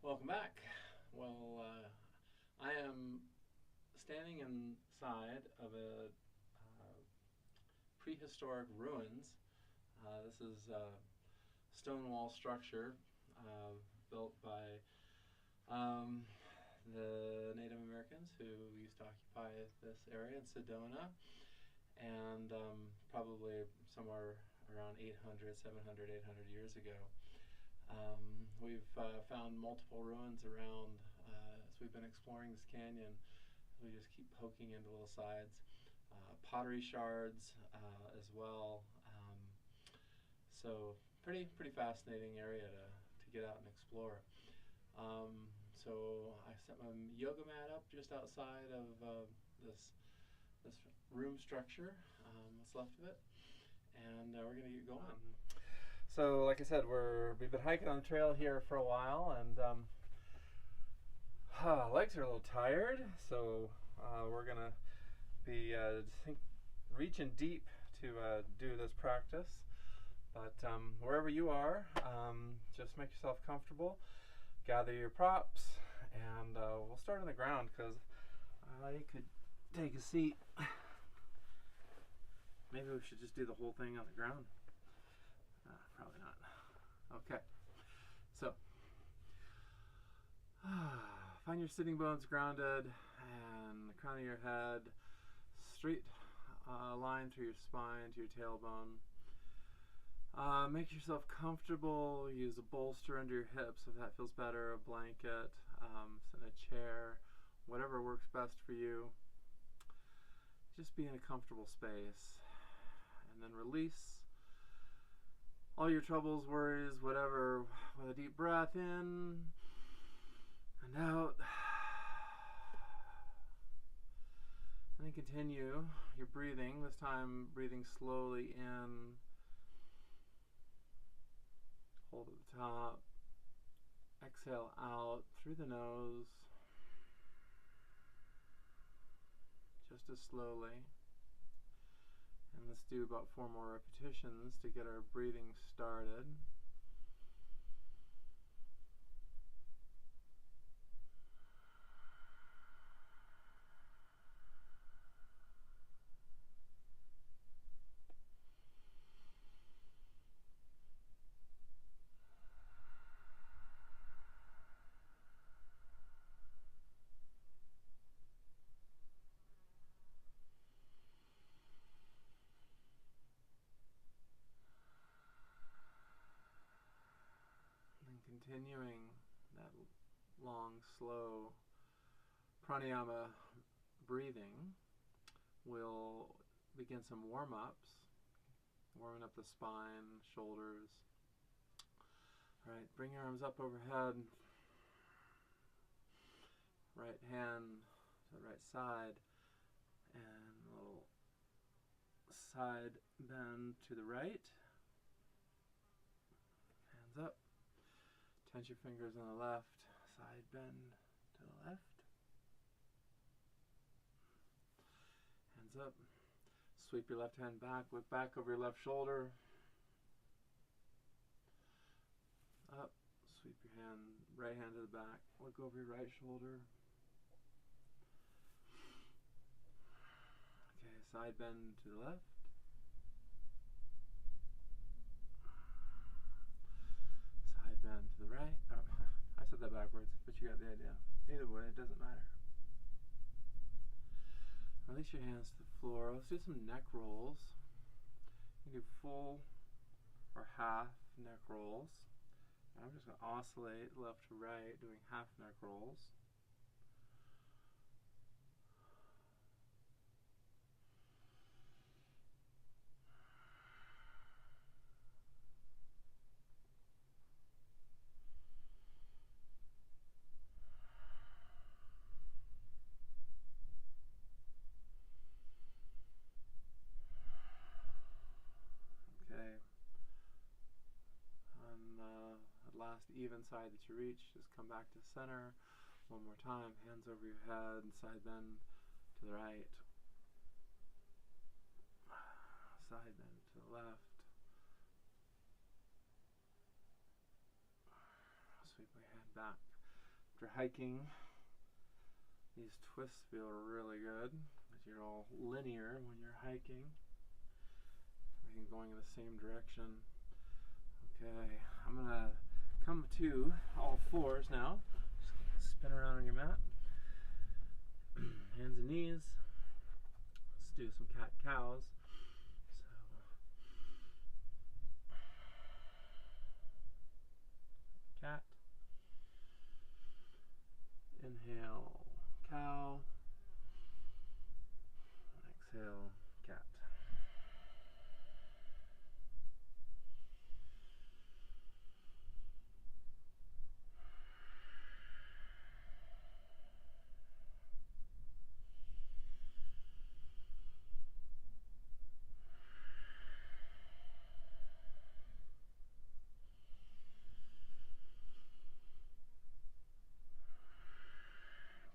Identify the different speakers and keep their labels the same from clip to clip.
Speaker 1: Welcome back. Well, I am standing inside of a prehistoric ruins. This is a stone wall structure built by the Native Americans who used to occupy this area in Sedona, and probably somewhere around 800, 700, 800 years ago. We've found multiple ruins around as we've been exploring this canyon. We just keep poking into little sides. Pottery shards as well. So pretty fascinating area to get out and explore. So I set my yoga mat up just outside of this room structure, what's left of it, and we're gonna get going. So, like I said, we've been hiking on the trail here for a while, and legs are a little tired, so we're gonna be reaching deep to do this practice. But wherever you are, just make yourself comfortable, gather your props, and we'll start on the ground because I could take a seat. Maybe we should just do the whole thing on the ground. Probably not. Okay, so find your sitting bones grounded and the crown of your head straight line through your spine to your tailbone. Make yourself comfortable. Use a bolster under your hips if that feels better, a blanket, sit in a chair, whatever works best for you. Just be in a comfortable space, and then release all your troubles, worries, whatever, with a deep breath in and out. And then continue your breathing, this time breathing slowly in. Hold at the top. Exhale out through the nose, just as slowly. And let's do about 4 more repetitions to get our breathing started. Continuing that long, slow pranayama breathing, we'll begin some warm-ups, warming up the spine, shoulders. All right, bring your arms up overhead, right hand to the right side, and a little side bend to the right, hands up. Tense your fingers on the left, side bend to the left. Hands up. Sweep your left hand back, look back over your left shoulder. Up, sweep your right hand to the back, look over your right shoulder. Okay, side bend to the left. Bend to the right. Oh, I said that backwards, but you got the idea. Either way, it doesn't matter. Release your hands to the floor. Let's do some neck rolls. You can do full or half neck rolls. And I'm just going to oscillate left to right, doing half neck rolls. Last even side that you reach, just come back to center. One more time, hands over your head, side bend to the right, side bend to the left. Sweep my hand back. After hiking, these twists feel really good because you're all linear when you're hiking. Everything going in the same direction. Okay, I'm gonna come to all fours now. Just spin around on your mat. Hands and knees. Let's do some cat-cows. So, cat. Inhale, cow. Exhale, cat.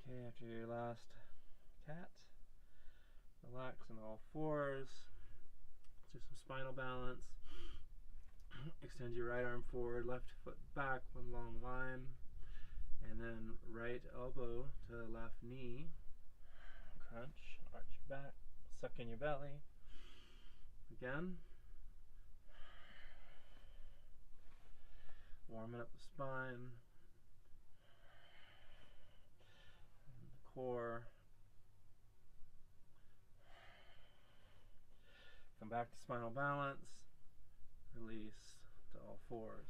Speaker 1: Okay, after your last cat, relax on all fours. Do some spinal balance. Extend your right arm forward, left foot back, one long line. And then right elbow to left knee. Crunch, arch your back, suck in your belly. Again. Warming up the spine. And the core. Come back to spinal balance. Release to all fours.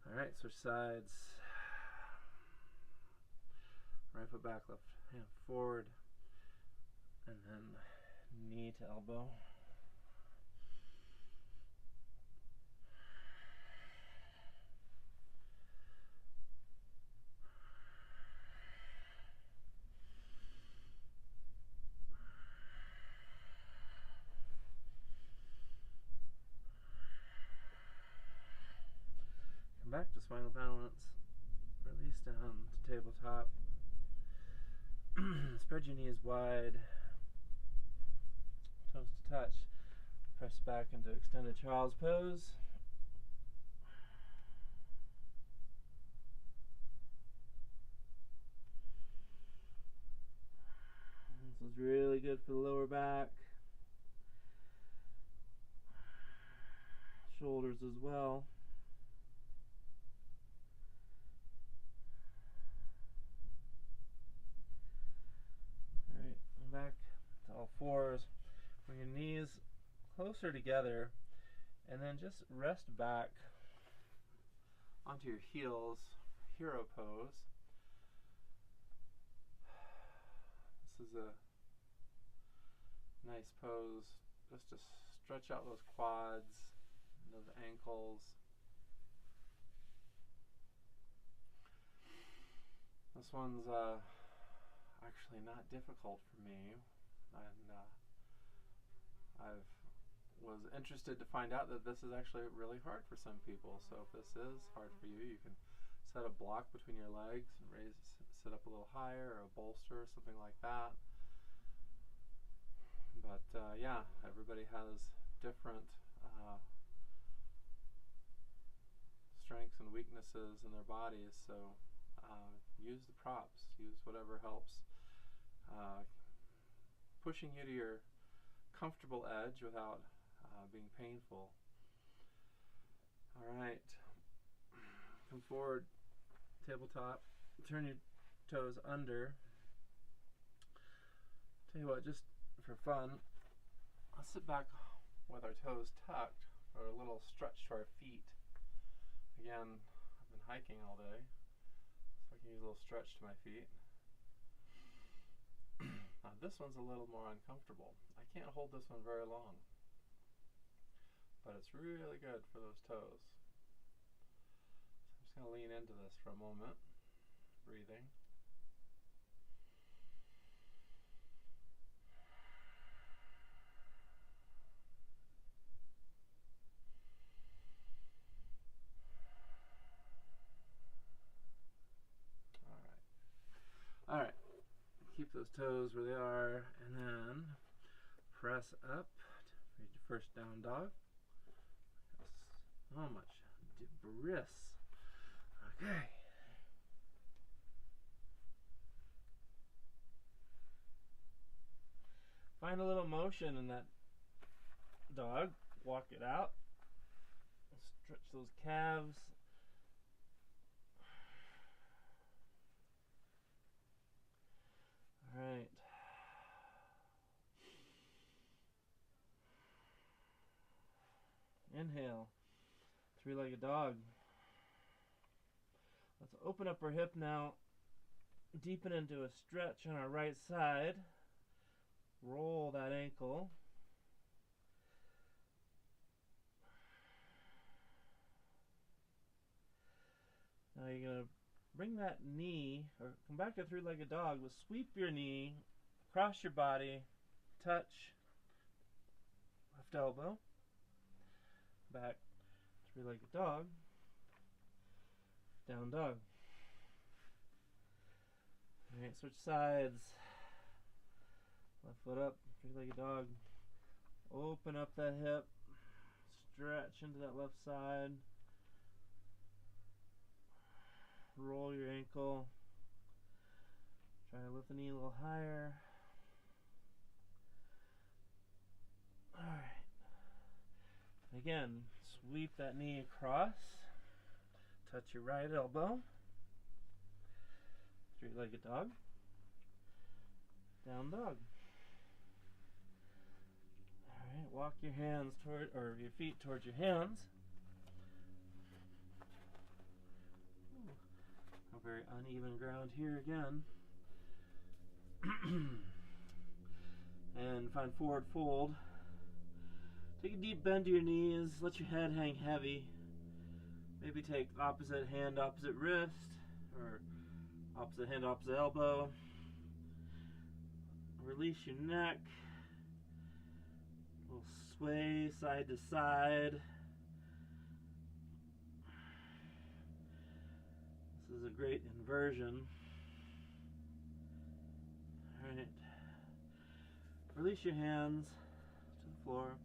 Speaker 1: Alright, switch sides. Right foot back, left hand forward. And then knee to elbow. Come back to spinal balance. Release down to tabletop. Spread your knees wide. Toes to touch. Press back into extended child's pose. This is really good for the lower back. Shoulders as well. Alright, back to all fours. Bring your knees closer together and then just rest back onto your heels, hero pose. This is a nice pose just to stretch out those quads, those ankles. This one's actually not difficult for me, and I was interested to find out that this is actually really hard for some people. So if this is hard for you, you can set a block between your legs and sit up a little higher, or a bolster or something like that. But yeah, everybody has different strengths and weaknesses in their bodies, so use the props, use whatever helps, pushing you to your comfortable edge without being painful. Alright, come forward, tabletop, turn your toes under. Tell you what, just for fun, let's sit back with our toes tucked, or a little stretch to our feet. Again, I've been hiking all day, so I can use a little stretch to my feet. Now this one's a little more uncomfortable. I can't hold this one very long, but it's really good for those toes. So I'm just going to lean into this for a moment, breathing. Alright, keep those toes where they are, and then press up for your first down dog. So much debris. Okay.
Speaker 2: Find a little motion in that dog. Walk it out. Stretch those calves. All right. Inhale. Three-legged dog. Let's open up our hip now. Deepen into a stretch on our right side. Roll that ankle. Now you're going to bring that knee, or come back to three-legged dog, but sweep your knee across your body, touch left elbow, back three-legged dog, down dog. Alright, switch sides. Left foot up, three-legged dog. Open up that hip. Stretch into that left side. Roll your ankle. Try to lift the knee a little higher. Alright. Again, sweep that knee across. Touch your right elbow. Three-legged dog. Down dog. Alright, walk your hands toward, or your feet towards your hands. A very uneven ground here again. And find forward fold. Take a deep bend to your knees. Let your head hang heavy. Maybe take opposite hand, opposite wrist, or opposite hand, opposite elbow. Release your neck. A little sway side to side. This is a great inversion. Alright. Release your hands to the floor.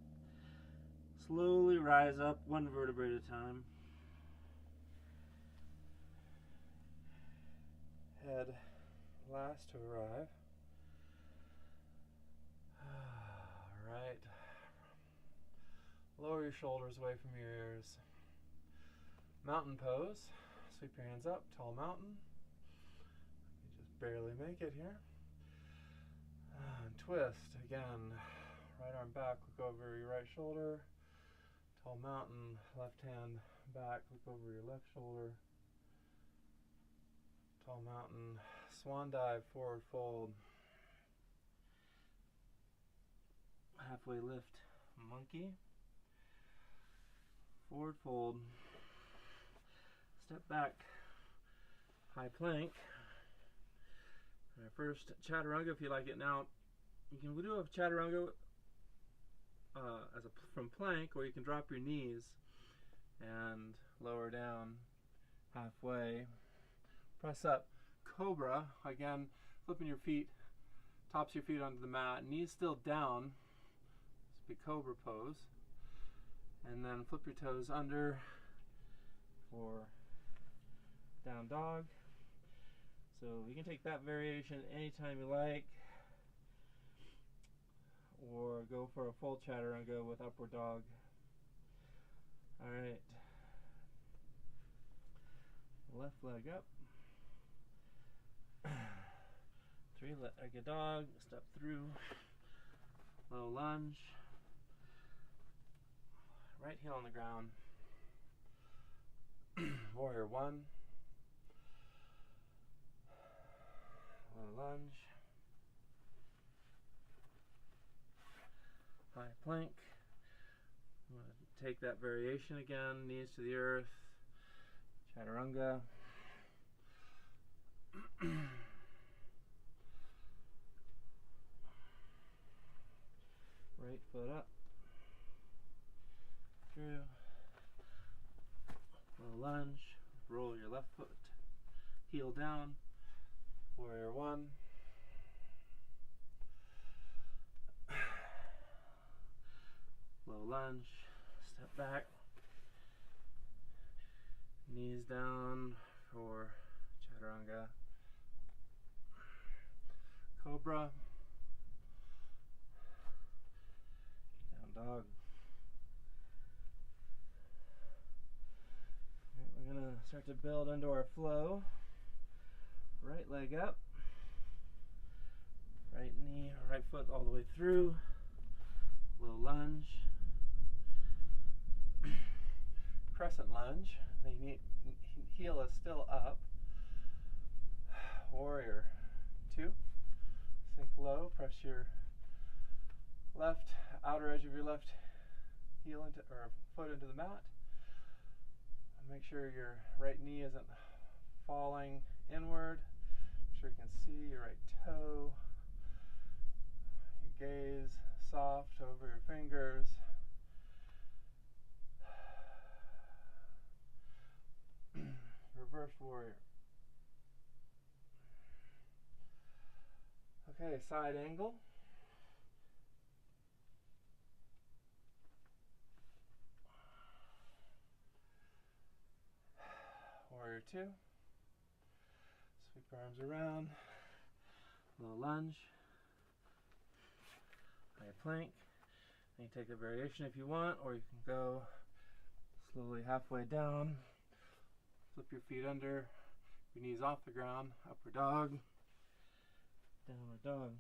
Speaker 2: Slowly rise up one vertebrae at a time. Head last to arrive. Alright. Lower your shoulders away from your ears. Mountain pose. Sweep your hands up, tall mountain. You just barely make it here. And twist again. Right arm back, look over your right shoulder. Tall mountain, left hand back, look over your left shoulder. Tall mountain, swan dive, forward fold. Halfway lift, monkey. Forward fold. Step back, high plank. First chaturanga if you like it. Now you can do a chaturanga from plank, or you can drop your knees and lower down halfway. Press up, cobra. Again, flipping your feet, tops of your feet onto the mat, knees still down. This would be cobra pose. And then flip your toes under for down dog. So you can take that variation anytime you like, or go for a full chaturanga with upward dog. Alright. Left leg up. Three-legged dog. Step through. Low lunge. Right heel on the ground. Warrior one. Low lunge. High plank. I'm going to take that variation again. Knees to the earth. Chaturanga. Right foot up. Through. Low lunge. Roll your left foot. Heel down. Warrior one. Low lunge. Step back. Knees down for chaturanga. start to build into our flow. Right leg up, right knee, right foot all the way through, low lunge, crescent lunge, the heel is still up, warrior 2, sink low, press your left outer edge of your left heel into, or foot into the mat. Make sure your right knee isn't falling inward. Make sure you can see your right toe. Your gaze soft over your fingers. Reverse warrior. Okay, side angle. Warrior 2. Sweep arms around. Low lunge. High plank. You can take a variation if you want, or you can go slowly halfway down. Flip your feet under, your knees off the ground. Upward dog. Downward dog.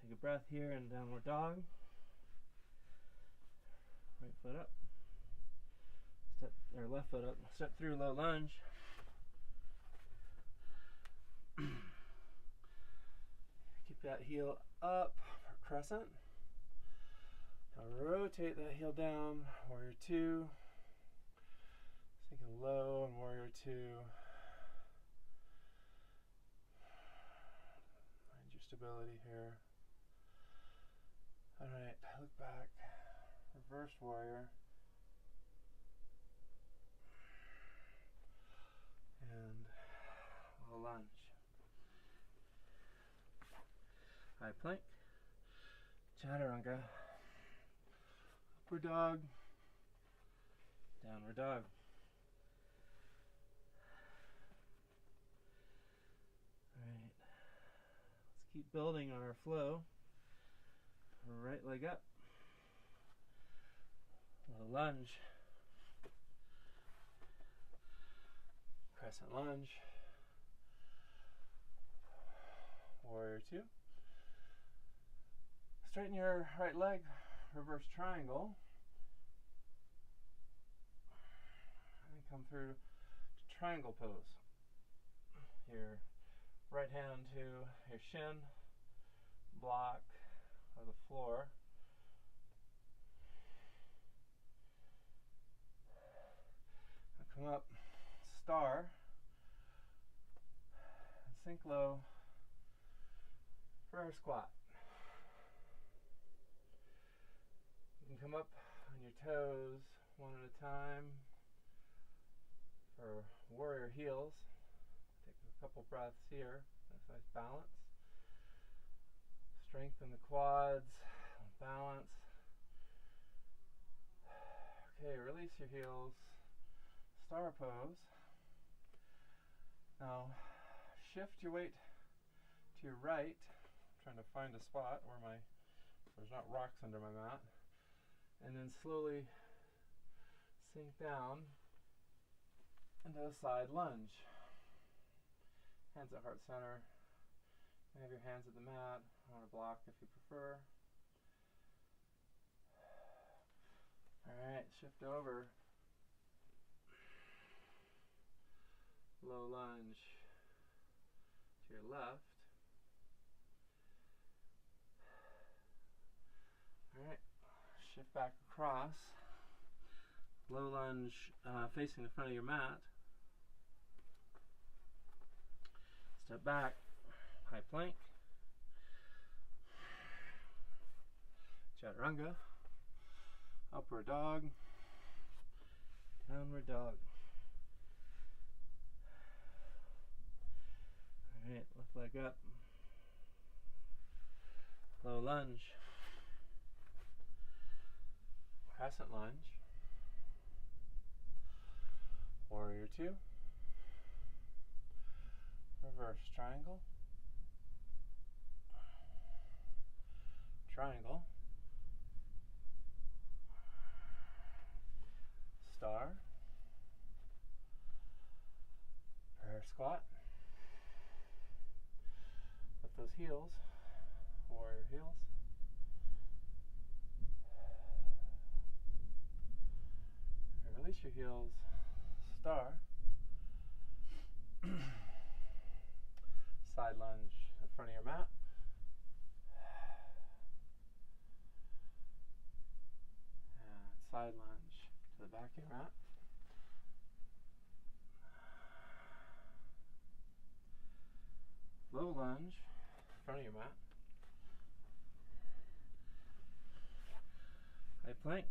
Speaker 2: Take a breath here in downward dog. Right foot up. Step, or left foot up. Step through low lunge. Keep that heel up for crescent. Now rotate that heel down. Warrior 2. Sinking low and warrior 2. Find your stability here. Alright, look back. Reverse warrior. And low lunge. High plank. Chaturanga. Upward dog. Downward dog. Alright. Let's keep building on our flow. Right leg up. Low lunge. Crescent lunge. Warrior 2. Straighten your right leg, reverse triangle. And come through to triangle pose. Your right hand to your shin, block of the floor. Now come up, star, and sink low for our squat. You can come up on your toes one at a time for warrior heels. Take a couple breaths here. Nice balance. Strengthen the quads. Balance. Okay, release your heels. Star pose. Now shift your weight to your right. I'm trying to find a spot where there's not rocks under my mat. And then slowly sink down into a side lunge. Hands at heart center. You have your hands at the mat, on a block if you prefer. Alright, shift over. Low lunge to your left. Alright. Shift back across. Low lunge facing the front of your mat. Step back. High plank. Chaturanga. Upward dog. Downward dog. Alright, left leg up. Low lunge. Crescent lunge. Warrior 2. Reverse triangle. Triangle. Star. heels, warrior heels. And release your heels, star. Side lunge in front of your mat. And side lunge to the back of your mat. Low lunge in front of your mat. High plank.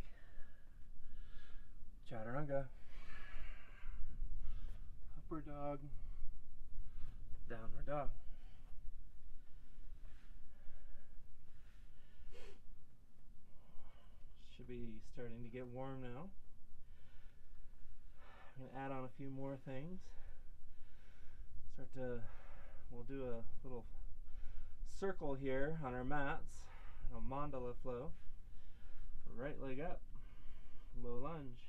Speaker 2: Chaturanga. Upward dog. Downward dog. Should be starting to get warm now. I'm going to add on a few more things. We'll do a little circle here on our mats, a mandala flow. Right leg up, low lunge.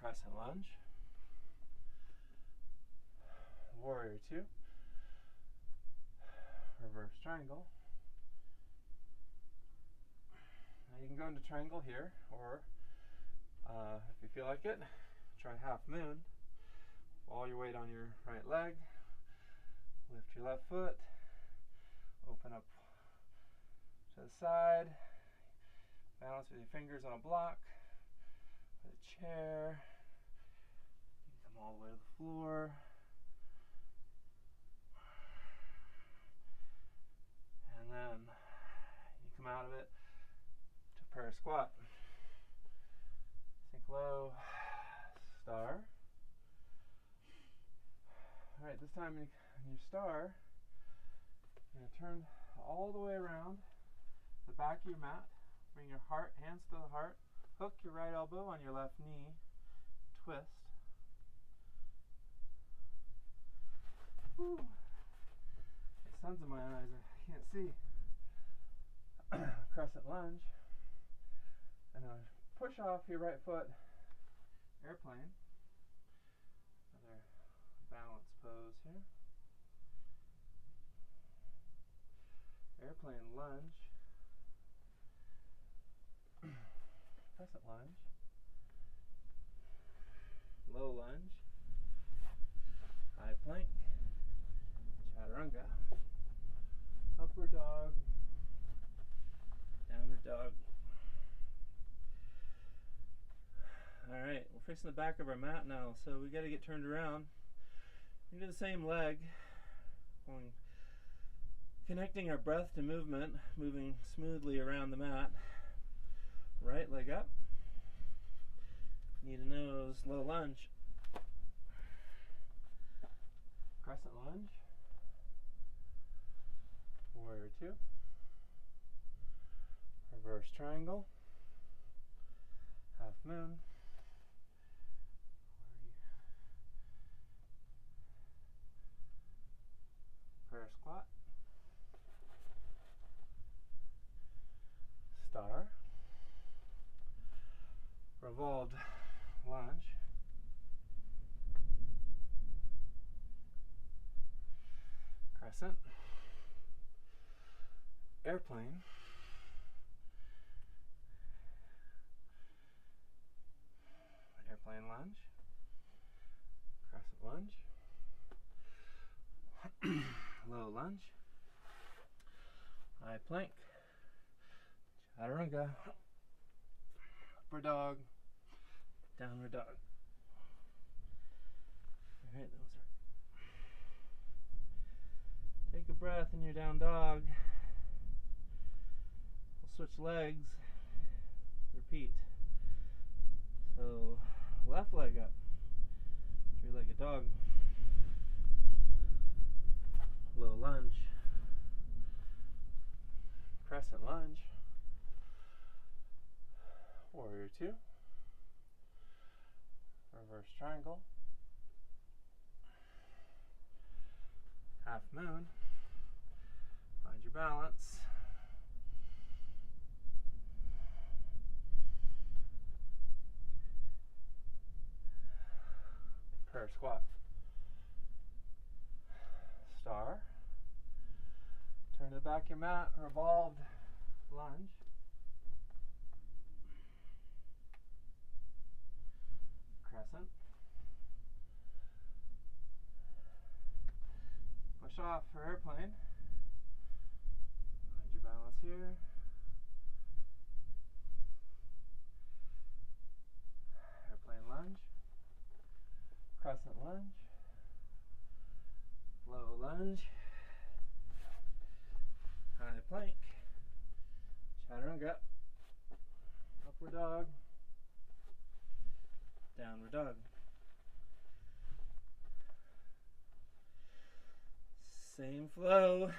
Speaker 2: Crescent lunge. Warrior two. Reverse triangle. Now you can go into triangle here, or if you feel like it, try half moon. All your weight on your right leg. Lift your left foot. Open up to the side. Balance with your fingers on a block. With a chair. You can come all the way to the floor. And then you come out of it to prayer squat. Sink low. Star. Alright, this time in your star, you're going to turn all the way around the back of your mat. Bring your hands to the heart. Hook your right elbow on your left knee. Twist. Whew. The sun's in my eyes, I can't see. Crescent lunge. And then push off your right foot. Airplane. Another balance pose here. Airplane lunge. Crescent lunge. Low lunge. High plank. Chaturanga. Upward dog. Downward dog. Alright, we're facing the back of our mat now, so we got to get turned around. We do the same leg, connecting our breath to movement, moving smoothly around the mat. Right leg up. Knee to nose, low lunge. Crescent lunge. Warrior two. Reverse triangle. Half moon. Prayer squat. Star. Revolved lunge. Crescent. Airplane. Airplane lunge. Crescent lunge. Low lunge. High plank. Chaturanga. Upward dog. Downward dog. Alright, those are. Take a breath in your down dog. We'll switch legs. Repeat. So, left leg up. Three-legged dog. Low lunge. Crescent lunge. Warrior two. Reverse triangle. Half moon. Find your balance. Prayer squat. back of your mat, revolved lunge. Crescent. Push off for airplane. Find your balance here. Airplane lunge. Crescent lunge. Low lunge. High plank. Chaturanga. Upward dog. Downward dog. Same flow.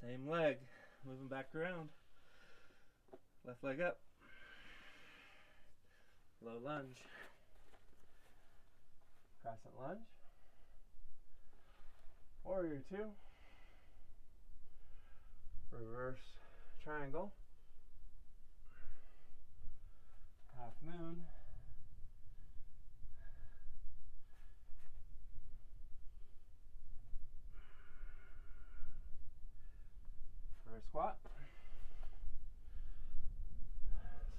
Speaker 2: Same leg. Moving back around. Left leg up. Low lunge. Crescent lunge. Warrior 2. Reverse triangle. Half moon. Reverse squat.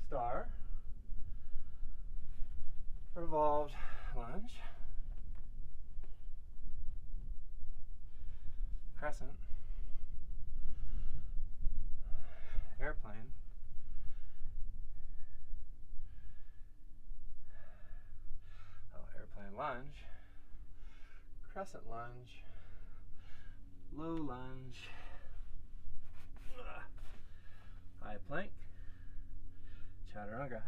Speaker 2: Star. Revolved lunge. Crescent. Airplane. Airplane lunge. Crescent lunge. Low lunge. High plank. Chaturanga.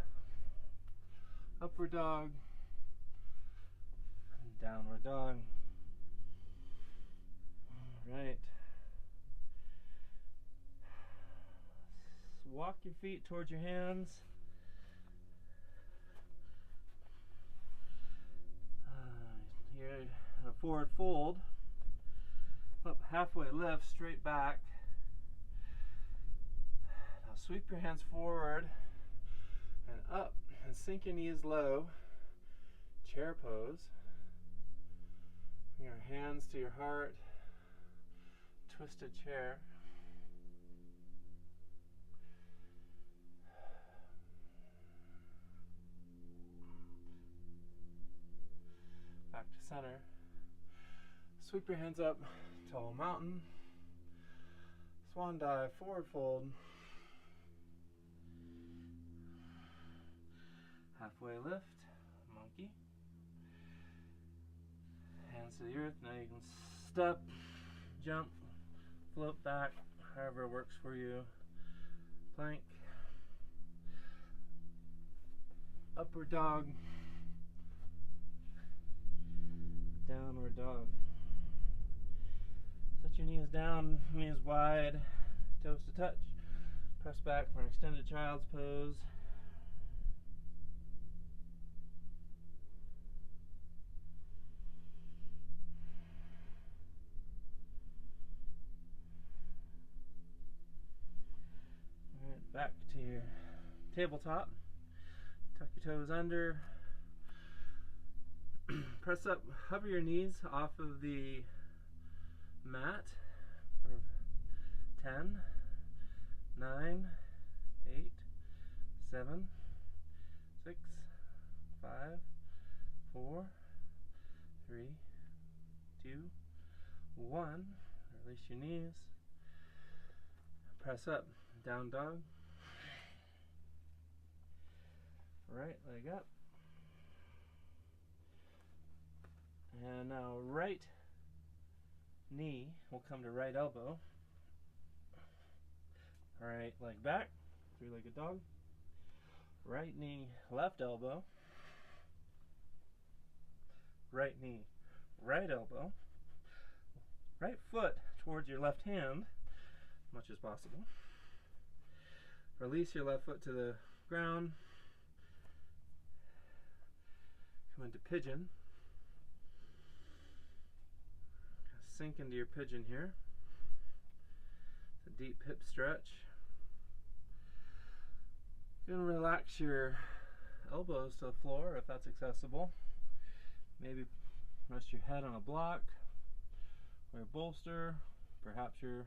Speaker 2: Upward dog. Downward dog. Right. Walk your feet towards your hands. Here in a forward fold. Up halfway lift, straight back. Now sweep your hands forward and up and sink your knees low. Chair pose. Bring your hands to your heart. Twisted chair. Back to center. Sweep your hands up, tall mountain. Swan dive, forward fold. Halfway lift, monkey. Hands to the earth. Now you can step, jump, float back, however it works for you. Plank. Upward dog. Downward dog. Set your knees down, knees wide, toes to touch. Press back for an extended child's pose. Alright, back to your tabletop. Tuck your toes under. Press up, hover your knees off of the mat for 10, 9, 8, 7, 6, 5, 4, 3, 2, 1. Release your knees. Press up, down dog. Right leg up. And now right knee will come to right elbow. Right leg back, three-legged dog. Right knee, left elbow. Right knee, right elbow. Right foot towards your left hand, as much as possible. Release your left foot to the ground. Come into pigeon. Sink into your pigeon here. It's a deep hip stretch. You can relax your elbows to the floor if that's accessible. Maybe rest your head on a block or a bolster. Perhaps you're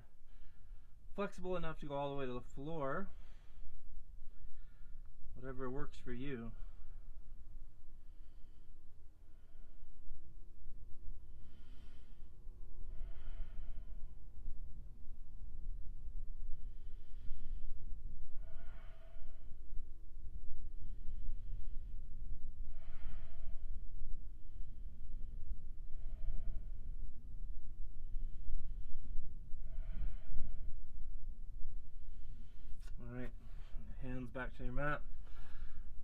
Speaker 2: flexible enough to go all the way to the floor. Whatever works for you. Alright, hands back to your mat.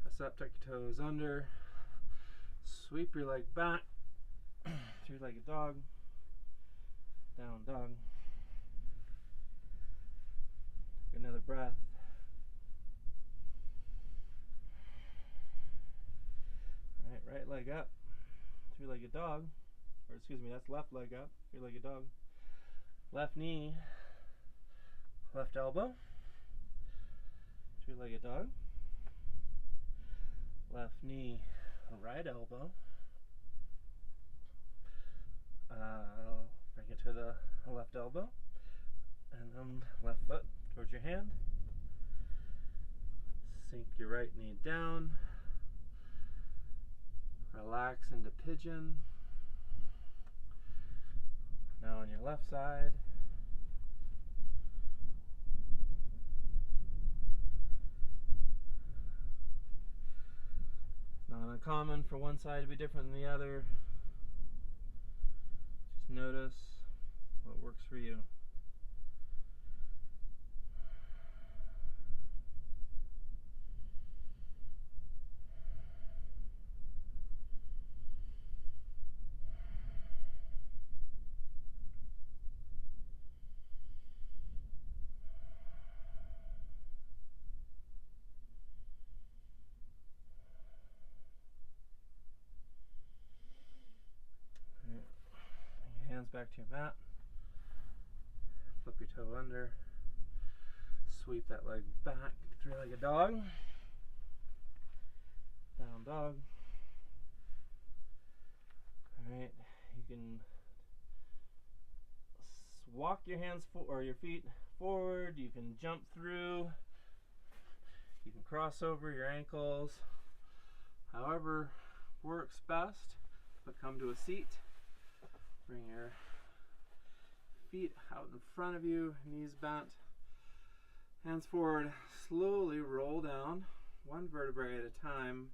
Speaker 2: Press up, tuck your toes under. Sweep your leg back. Three-legged dog. Down dog. Take another breath. Alright, right leg up. Three-legged dog. Or excuse me, that's left leg up. Three-legged dog. Left knee. Left elbow. Three-legged dog. Left knee, right elbow. Bring it to the left elbow. And then left foot towards your hand. Sink your right knee down. Relax into pigeon. Now on your left side. Not uncommon for one side to be different than the other. Just notice what works for you. Hands back to your mat. Flip your toe under. Sweep that leg back. Three-legged dog. Down dog. Alright, you can walk your hands or your feet forward. You can jump through. You can cross over your ankles. However works best, but come to a seat. Bring your feet out in front of you, knees bent, hands forward. Slowly roll down, one vertebrae at a time.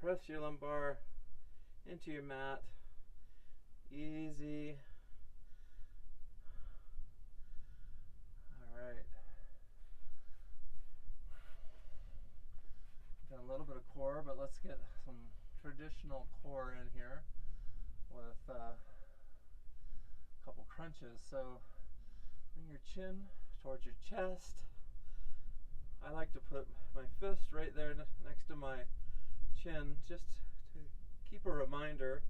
Speaker 2: Press your lumbar into your mat. Easy. All right. Done a little bit of core, but let's get some traditional core in here with a couple crunches. So bring your chin towards your chest. I like to put my fist right there next to my chin just to keep a reminder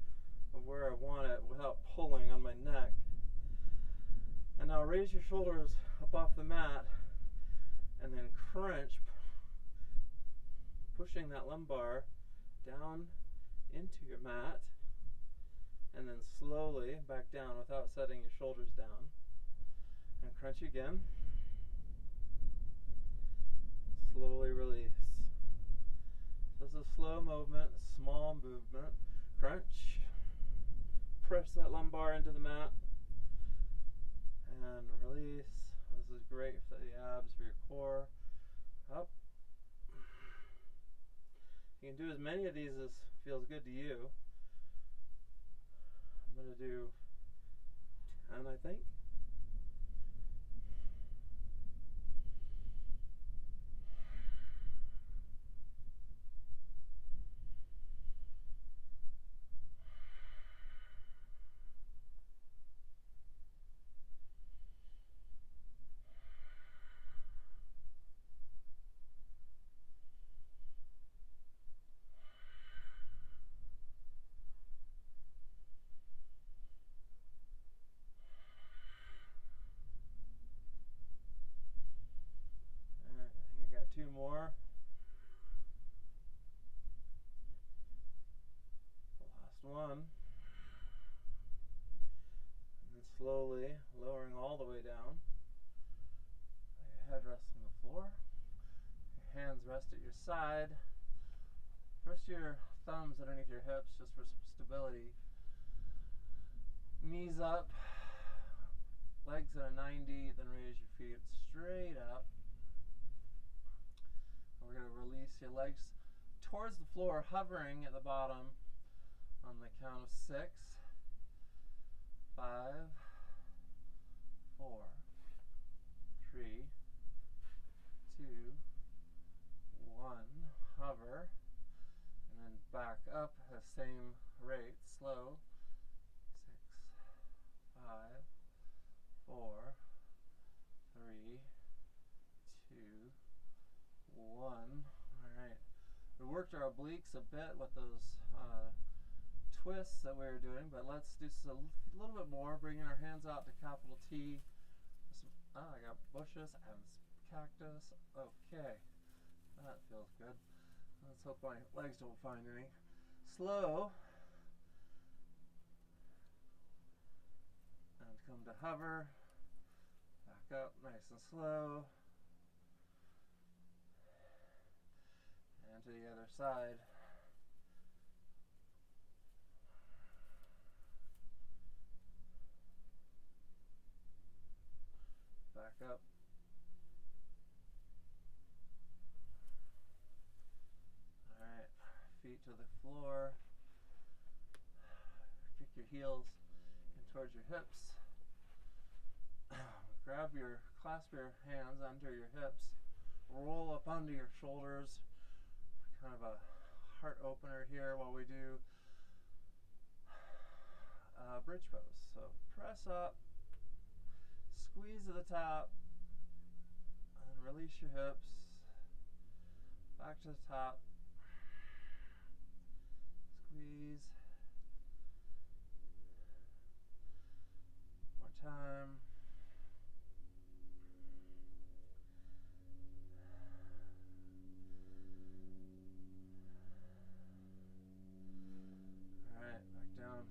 Speaker 2: of where I want it without pulling on my neck. And now raise your shoulders up off the mat and then crunch, pushing that lumbar down into your mat, and then slowly back down without setting your shoulders down. And crunch again. Slowly release. So this is a slow movement, small movement. Crunch. Press that lumbar into the mat. And release. This is great for the abs, for your core. Up. You can do as many of these as feels good to you. I'm going to do 10, I think. Two more. The last one. slowly lowering all the way down. Your head rests on the floor. Your hands rest at your side. Rest your thumbs underneath your hips just for some stability. Knees up, legs at a 90, then raise your feet straight up. We're going to release your legs towards the floor, hovering at the bottom on the count of 6, 5, 4, 3, 2, 1. Hover, and then back up at the same rate, slow. 6, 5, 4, 3, 2, 1. All right. We worked our obliques a bit with those twists that we were doing, but let's do a little bit more, bringing our hands out to capital T. I got bushes and cactus. Okay, that feels good. Let's hope my legs don't find any. Slow. And come to hover. Back up, nice and slow. And to the other side. Back up. Alright, feet to the floor. Kick your heels in towards your hips. Clasp your hands under your hips. Roll up onto your shoulders. Kind of a heart opener here while we do bridge pose. So press up, squeeze to the top, and release your hips. Back to the top. Squeeze. More time. Alright, back down.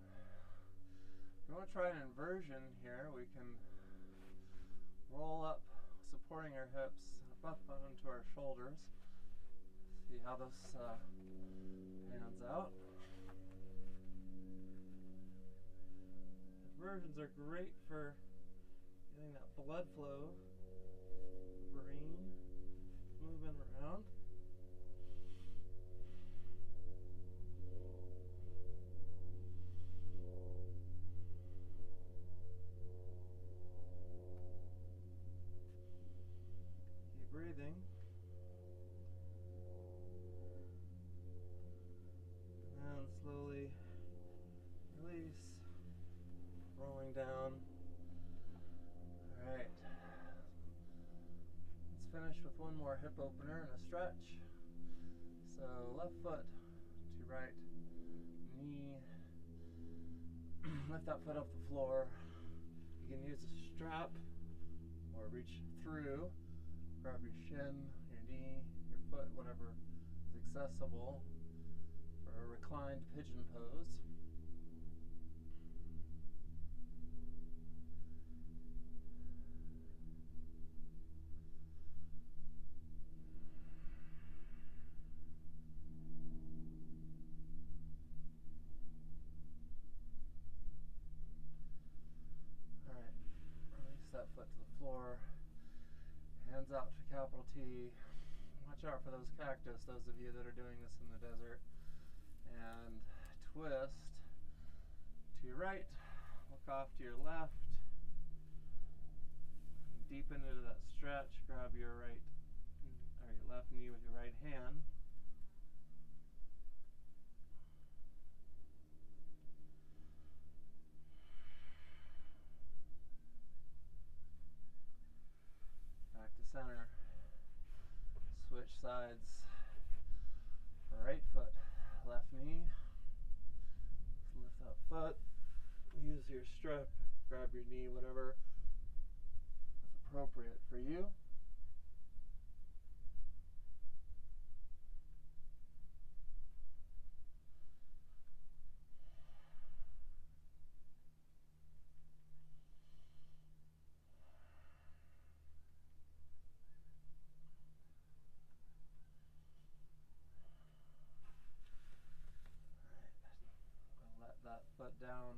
Speaker 2: If you want to try an inversion here, we can roll up, supporting our hips, up onto our shoulders. See how this pans out. Inversions are great for getting that blood flow, brain moving around. Keep breathing. And slowly release, rolling down. Alright, let's finish with one more hip opener and a stretch. So left foot to right knee, lift that foot off the floor. You can use a strap or reach through, grab your shin, your knee, your foot, whatever is accessible for a reclined pigeon pose. Alright, release that foot to the floor, hands out to capital T. Watch out for those cactus, those of you that are doing this in the desert. And twist to your right, look off to your left, deepen into that stretch, grab your right or your left knee with your right hand. Back to center, switch sides, right foot, left knee, lift that foot, use your strap, grab your knee, whatever is appropriate for you. foot down,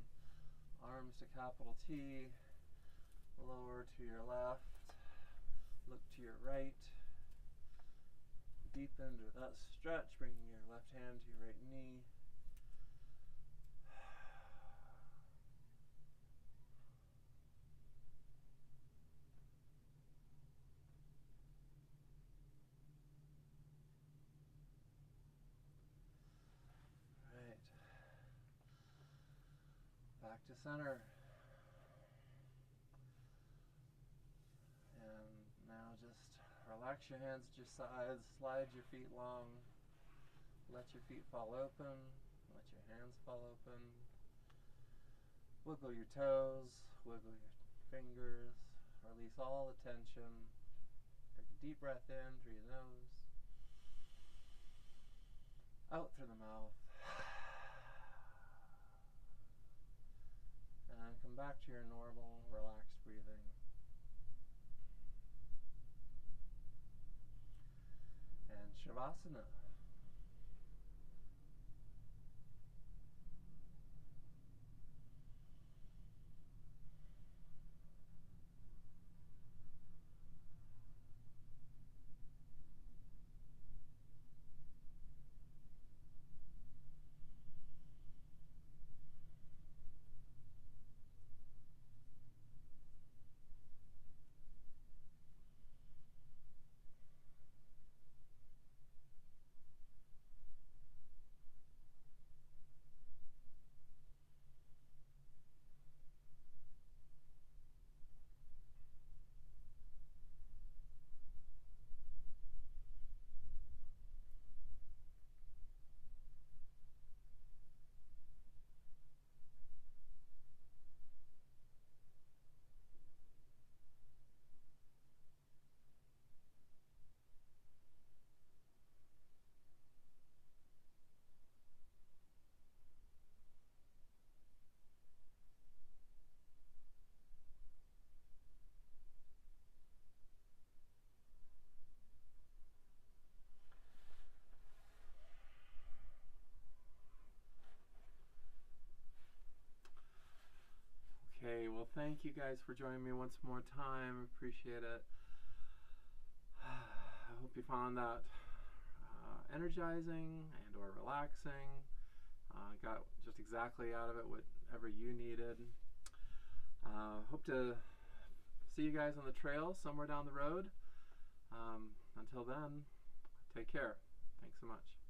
Speaker 2: arms to capital T, lower to your left, look to your right, deep into that stretch, bringing your left hand to your right knee. Back to center. And now just relax your hands at your sides, slide your feet long, let your feet fall open, let your hands fall open. Wiggle your toes, wiggle your fingers, release all the tension. Take a deep breath in through your nose, out through the mouth. And come back to your normal, relaxed breathing. And Shavasana. Okay, well, thank you guys for joining me once more time. Appreciate it. I hope you found that energizing and or relaxing. Got just exactly out of it whatever you needed. Hope to see you guys on the trail somewhere down the road. Until then, take care. Thanks so much.